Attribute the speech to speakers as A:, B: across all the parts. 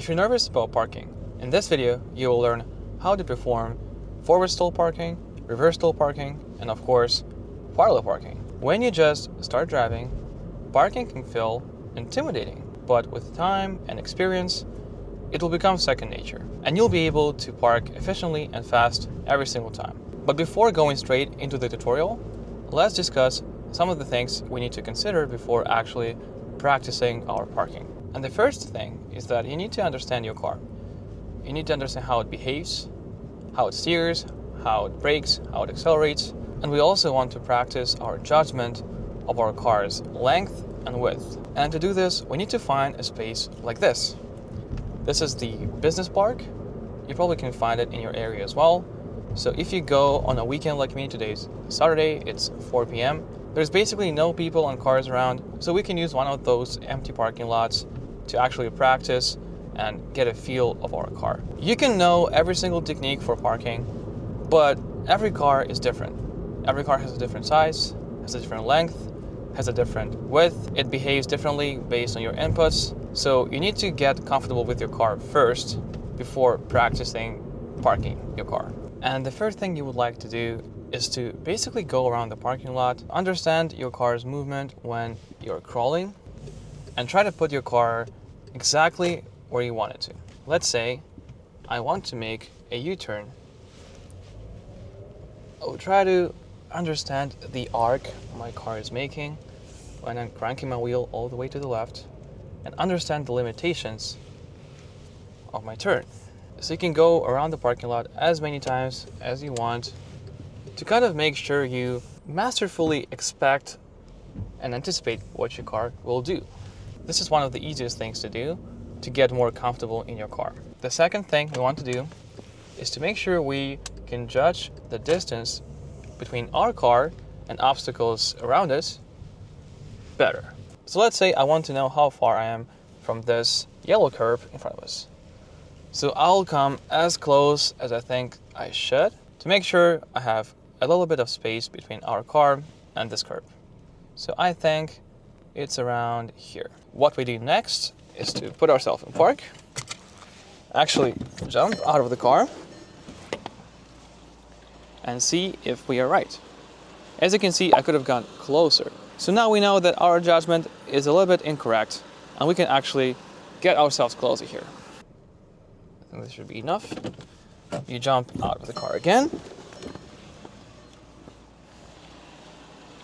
A: If you're nervous about parking, in this video you will learn how to perform forward stall parking, reverse stall parking, and of course, parallel parking. When you just start driving, parking can feel intimidating, but with time and experience, it will become second nature, and you'll be able to park efficiently and fast every single time. But before going straight into the tutorial, let's discuss some of the things we need to consider before actually practicing our parking. And the first thing is that you need to understand your car. You need to understand how it behaves, how it steers, how it brakes, how it accelerates. And we also want to practice our judgment of our car's length and width. And to do this, we need to find a space like this. This is the business park. You probably can find it in your area as well. So if you go on a weekend like me, today's Saturday, it's 4 p.m. There's basically no people and cars around, so we can use one of those empty parking lots to actually practice and get a feel of our car. You can know every single technique for parking, but every car is different. Every car has a different size, has a different length, has a different width. It behaves differently based on your inputs. So you need to get comfortable with your car first before practicing parking your car. And the first thing you would like to do is to basically go around the parking lot, understand your car's movement when you're crawling, and try to put your car exactly where you want it to. Let's say I want to make a U-turn. I'll try to understand the arc my car is making when I'm cranking my wheel all the way to the left, and understand the limitations of my turn. So you can go around the parking lot as many times as you want to kind of make sure you masterfully expect and anticipate what your car will do. This is one of the easiest things to do to get more comfortable in your car. The second thing we want to do is to make sure we can judge the distance between our car and obstacles around us better. So let's say I want to know how far I am from this yellow curb in front of us. So I'll come as close as I think I should to make sure I have a little bit of space between our car and this curb. So I think it's around here. What we do next is to put ourselves in park, actually jump out of the car, and see if we are right. As you can see, I could have gone closer. So now we know that our judgment is a little bit incorrect, and we can actually get ourselves closer here. I think this should be enough. You jump out of the car again.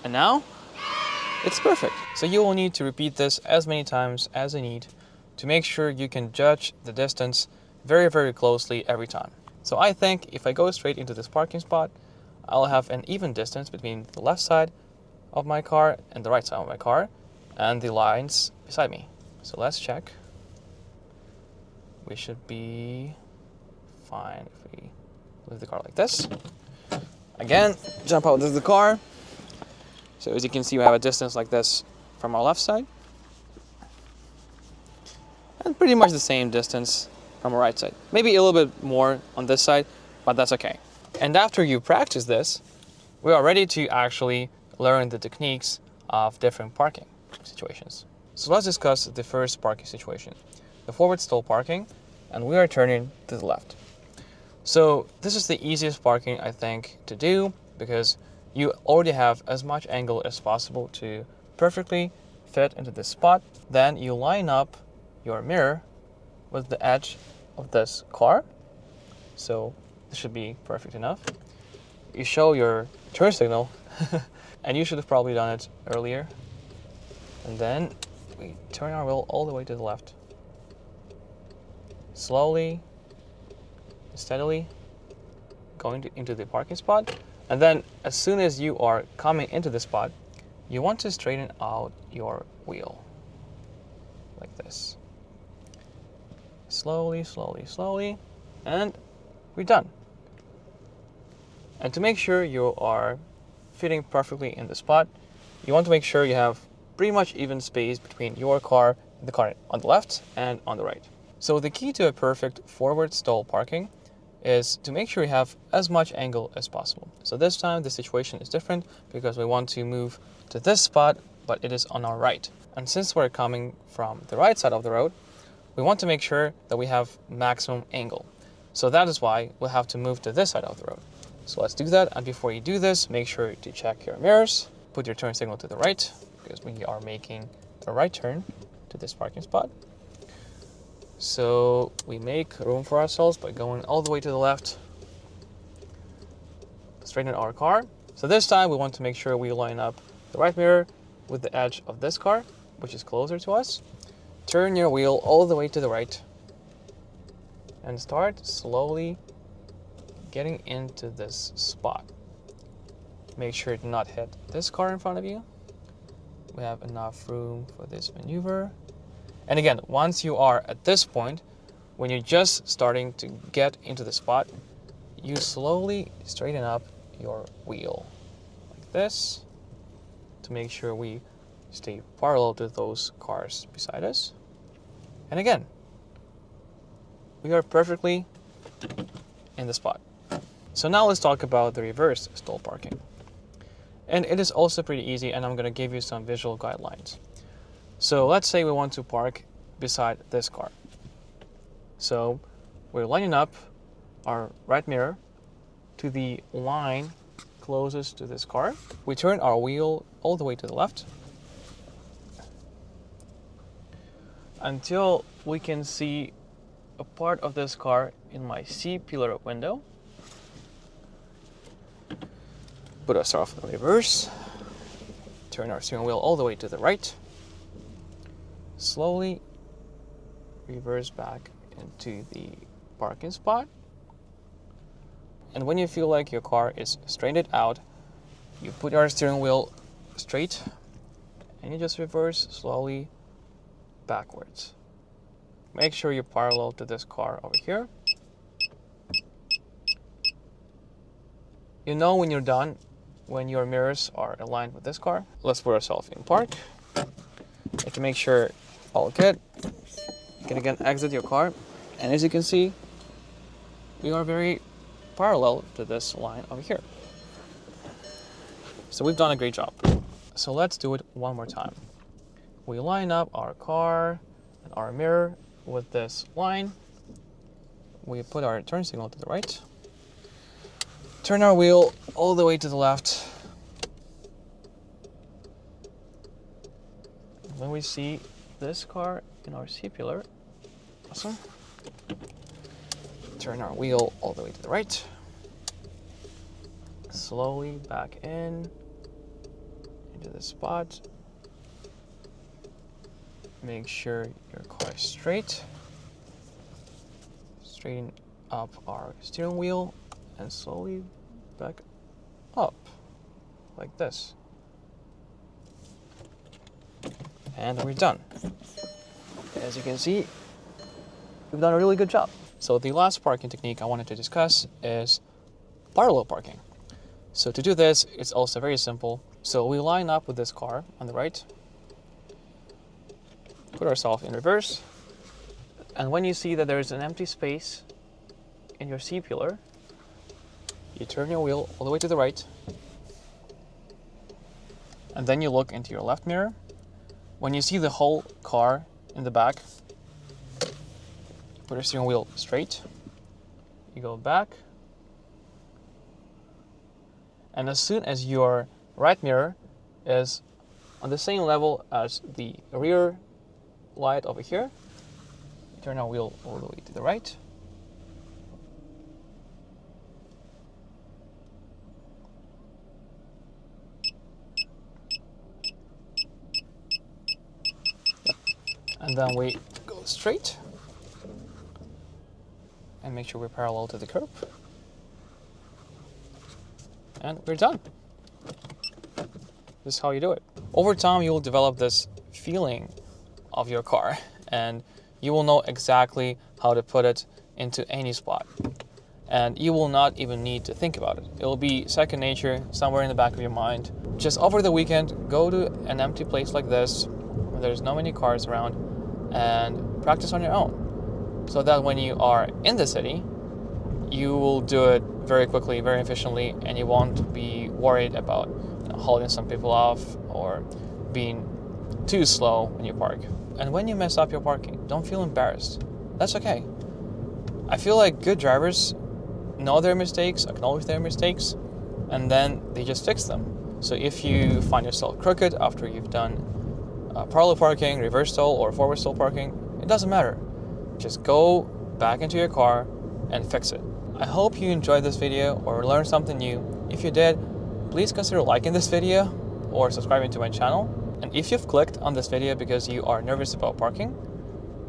A: And now, it's perfect. So you will need to repeat this as many times as you need to make sure you can judge the distance very, very closely every time. So I think if I go straight into this parking spot, I'll have an even distance between the left side of my car and the right side of my car and the lines beside me. So let's check. We should be fine if we leave the car like this. Again, jump out of the car. So as you can see, we have a distance like this from our left side. And pretty much the same distance from our right side. Maybe a little bit more on this side, but that's okay. And after you practice this, we are ready to actually learn the techniques of different parking situations. So let's discuss the first parking situation, the forward stall parking, and we are turning to the left. So this is the easiest parking, I think, to do because you already have as much angle as possible to perfectly fit into this spot. Then you line up your mirror with the edge of this car. So this should be perfect enough. You show your turn signal, and you should have probably done it earlier. And then we turn our wheel all the way to the left. Slowly, steadily, going into the parking spot. And then as soon as you are coming into the spot, you want to straighten out your wheel like this. Slowly, slowly, slowly, and we're done. And to make sure you are fitting perfectly in the spot, you want to make sure you have pretty much even space between your car and the car on the left and on the right. So the key to a perfect forward stall parking is to make sure you have as much angle as possible. So this time the situation is different because we want to move to this spot, but it is on our right. And since we're coming from the right side of the road, we want to make sure that we have maximum angle. So that is why we'll have to move to this side of the road. So let's do that. And before you do this, make sure to check your mirrors, put your turn signal to the right, because we are making a right turn to this parking spot. So we make room for ourselves by going all the way to the left, straighten our car. So this time we want to make sure we line up the right mirror with the edge of this car, which is closer to us. Turn your wheel all the way to the right and start slowly getting into this spot. Make sure to not hit this car in front of you. We have enough room for this maneuver. And again, once you are at this point, when you're just starting to get into the spot, you slowly straighten up your wheel like this to make sure we stay parallel to those cars beside us. And again, we are perfectly in the spot. So now let's talk about the reverse stall parking. And it is also pretty easy, and I'm going to give you some visual guidelines. So let's say we want to park beside this car. So we're lining up our right mirror to the line closest to this car. We turn our wheel all the way to the left until we can see a part of this car in my C-pillar window. Put ourselves in reverse. Turn our steering wheel all the way to the right. Slowly reverse back into the parking spot. And when you feel like your car is straightened out, you put your steering wheel straight and you just reverse slowly backwards. Make sure you're parallel to this car over here. You know when you're done, when your mirrors are aligned with this car. Let's put ourselves in park. You can make sure all good. You can again exit your car. And as you can see, we are very parallel to this line over here. So we've done a great job. So let's do it one more time. We line up our car and our mirror with this line. We put our turn signal to the right. Turn our wheel all the way to the left. When we see this car in our C-pillar, awesome. Turn our wheel all the way to the right. Slowly back into the spot. Make sure your car is straight. Straighten up our steering wheel and slowly back up like this. And we're done. As you can see, we've done a really good job. So the last parking technique I wanted to discuss is parallel parking. So to do this, it's also very simple. So we line up with this car on the right, put ourselves in reverse, and when you see that there's an empty space in your C-pillar, you turn your wheel all the way to the right, and then you look into your left mirror. When you see the whole car in the back, put your steering wheel straight, you go back, and as soon as your right mirror is on the same level as the rear light over here, you turn our wheel all the way to the right. And then we go straight and make sure we're parallel to the curb. And we're done. This is how you do it. Over time, you will develop this feeling of your car, and you will know exactly how to put it into any spot. And you will not even need to think about it. It will be second nature, somewhere in the back of your mind. Just over the weekend, go to an empty place like this, where there's not many cars around, and practice on your own. So that when you are in the city, you will do it very quickly, very efficiently, and you won't be worried about holding some people off or being too slow when you park. And when you mess up your parking, don't feel embarrassed. That's okay. I feel like good drivers know their mistakes, acknowledge their mistakes, and then they just fix them. So if you find yourself crooked after you've done parallel parking, reverse stall, or forward stall parking, it doesn't matter. Just go back into your car and fix it. I hope you enjoyed this video or learned something new. If you did, please consider liking this video or subscribing to my channel. And if you've clicked on this video because you are nervous about parking,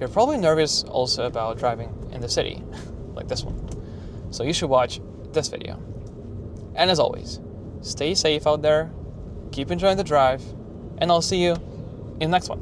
A: you're probably nervous also about driving in the city, like this one. So you should watch this video. And as always, stay safe out there, keep enjoying the drive, and I'll see you in the next one.